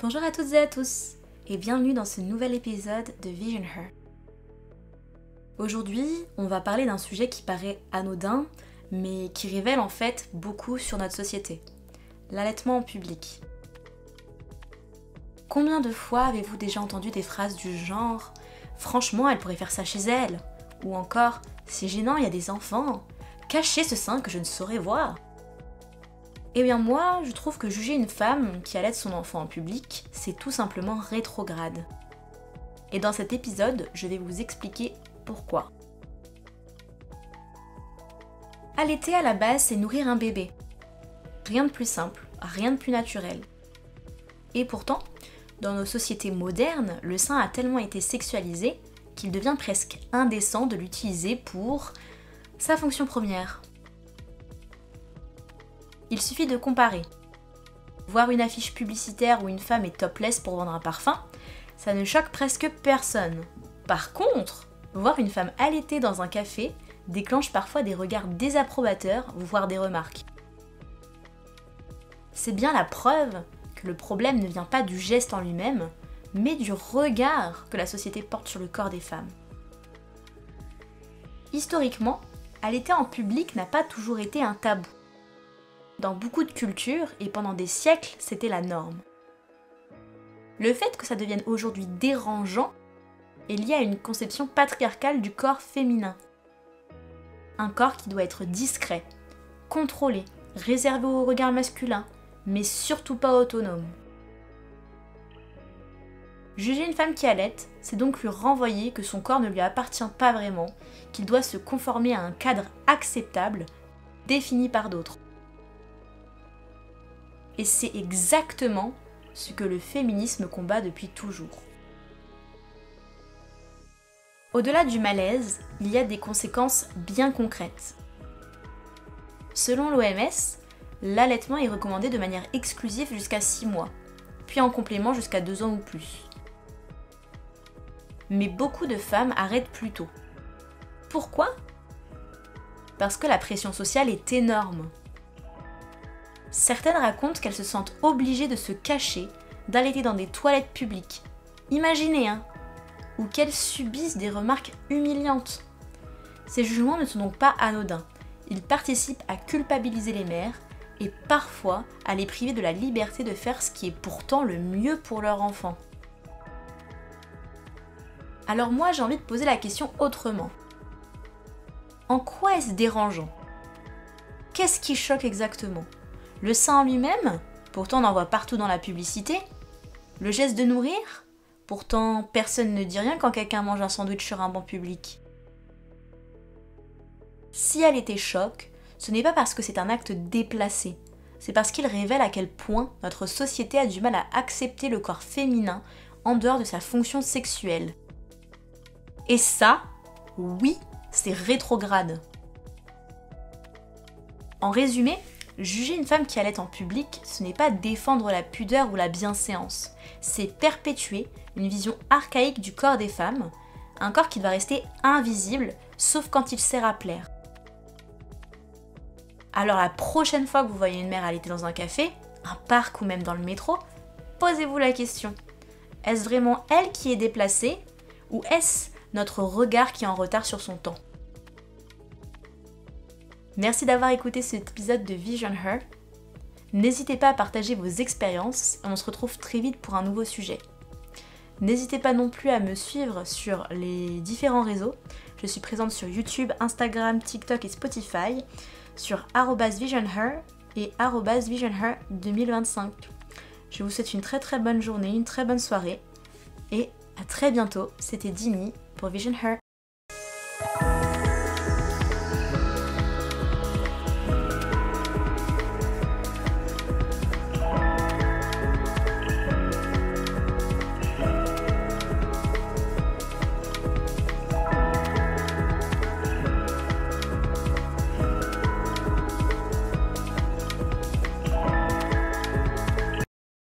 Bonjour à toutes et à tous, et bienvenue dans ce nouvel épisode de Vision Her. Aujourd'hui, on va parler d'un sujet qui paraît anodin, mais qui révèle en fait beaucoup sur notre société. L'allaitement en public. Combien de fois avez-vous déjà entendu des phrases du genre « Franchement, elle pourrait faire ça chez elle » ou encore « C'est gênant, il y a des enfants. Cachez ce sein que je ne saurais voir ». Eh bien moi, je trouve que juger une femme qui allaite son enfant en public, c'est tout simplement rétrograde. Et dans cet épisode, je vais vous expliquer pourquoi. Allaiter à la base, c'est nourrir un bébé. Rien de plus simple, rien de plus naturel. Et pourtant, dans nos sociétés modernes, le sein a tellement été sexualisé qu'il devient presque indécent de l'utiliser pour sa fonction première. Il suffit de comparer. Voir une affiche publicitaire où une femme est topless pour vendre un parfum, ça ne choque presque personne. Par contre, voir une femme allaitée dans un café déclenche parfois des regards désapprobateurs, voire des remarques. C'est bien la preuve que le problème ne vient pas du geste en lui-même, mais du regard que la société porte sur le corps des femmes. Historiquement, allaiter en public n'a pas toujours été un tabou. Dans beaucoup de cultures, et pendant des siècles, c'était la norme. Le fait que ça devienne aujourd'hui dérangeant est lié à une conception patriarcale du corps féminin. Un corps qui doit être discret, contrôlé, réservé au regard masculin, mais surtout pas autonome. Juger une femme qui allaite, c'est donc lui renvoyer que son corps ne lui appartient pas vraiment, qu'il doit se conformer à un cadre acceptable, défini par d'autres. Et c'est exactement ce que le féminisme combat depuis toujours. Au-delà du malaise, il y a des conséquences bien concrètes. Selon l'OMS, l'allaitement est recommandé de manière exclusive jusqu'à 6 mois, puis en complément jusqu'à 2 ans ou plus. Mais beaucoup de femmes arrêtent plus tôt. Pourquoi ? Parce que la pression sociale est énorme. Certaines racontent qu'elles se sentent obligées de se cacher, d'allaiter dans des toilettes publiques. Imaginez, ou qu'elles subissent des remarques humiliantes. Ces jugements ne sont donc pas anodins. Ils participent à culpabiliser les mères et parfois à les priver de la liberté de faire ce qui est pourtant le mieux pour leur enfant. Alors moi, j'ai envie de poser la question autrement. En quoi est-ce dérangeant ? Qu'est-ce qui choque exactement ? Le sein en lui-même, pourtant on en voit partout dans la publicité. Le geste de nourrir, pourtant personne ne dit rien quand quelqu'un mange un sandwich sur un banc public. Si elle était choc, ce n'est pas parce que c'est un acte déplacé, c'est parce qu'il révèle à quel point notre société a du mal à accepter le corps féminin en dehors de sa fonction sexuelle. Et ça, oui, c'est rétrograde. En résumé, juger une femme qui allaite en public, ce n'est pas défendre la pudeur ou la bienséance, c'est perpétuer une vision archaïque du corps des femmes, un corps qui doit rester invisible, sauf quand il sert à plaire. Alors la prochaine fois que vous voyez une mère allaiter dans un café, un parc ou même dans le métro, posez-vous la question, est-ce vraiment elle qui est déplacée ou est-ce notre regard qui est en retard sur son temps ? Merci d'avoir écouté cet épisode de Vision Her. N'hésitez pas à partager vos expériences et on se retrouve très vite pour un nouveau sujet. N'hésitez pas non plus à me suivre sur les différents réseaux. Je suis présente sur YouTube, Instagram, TikTok et Spotify sur @visionher et @visionher2025. Je vous souhaite une très très bonne journée, une très bonne soirée et à très bientôt. C'était Dini pour Vision Her.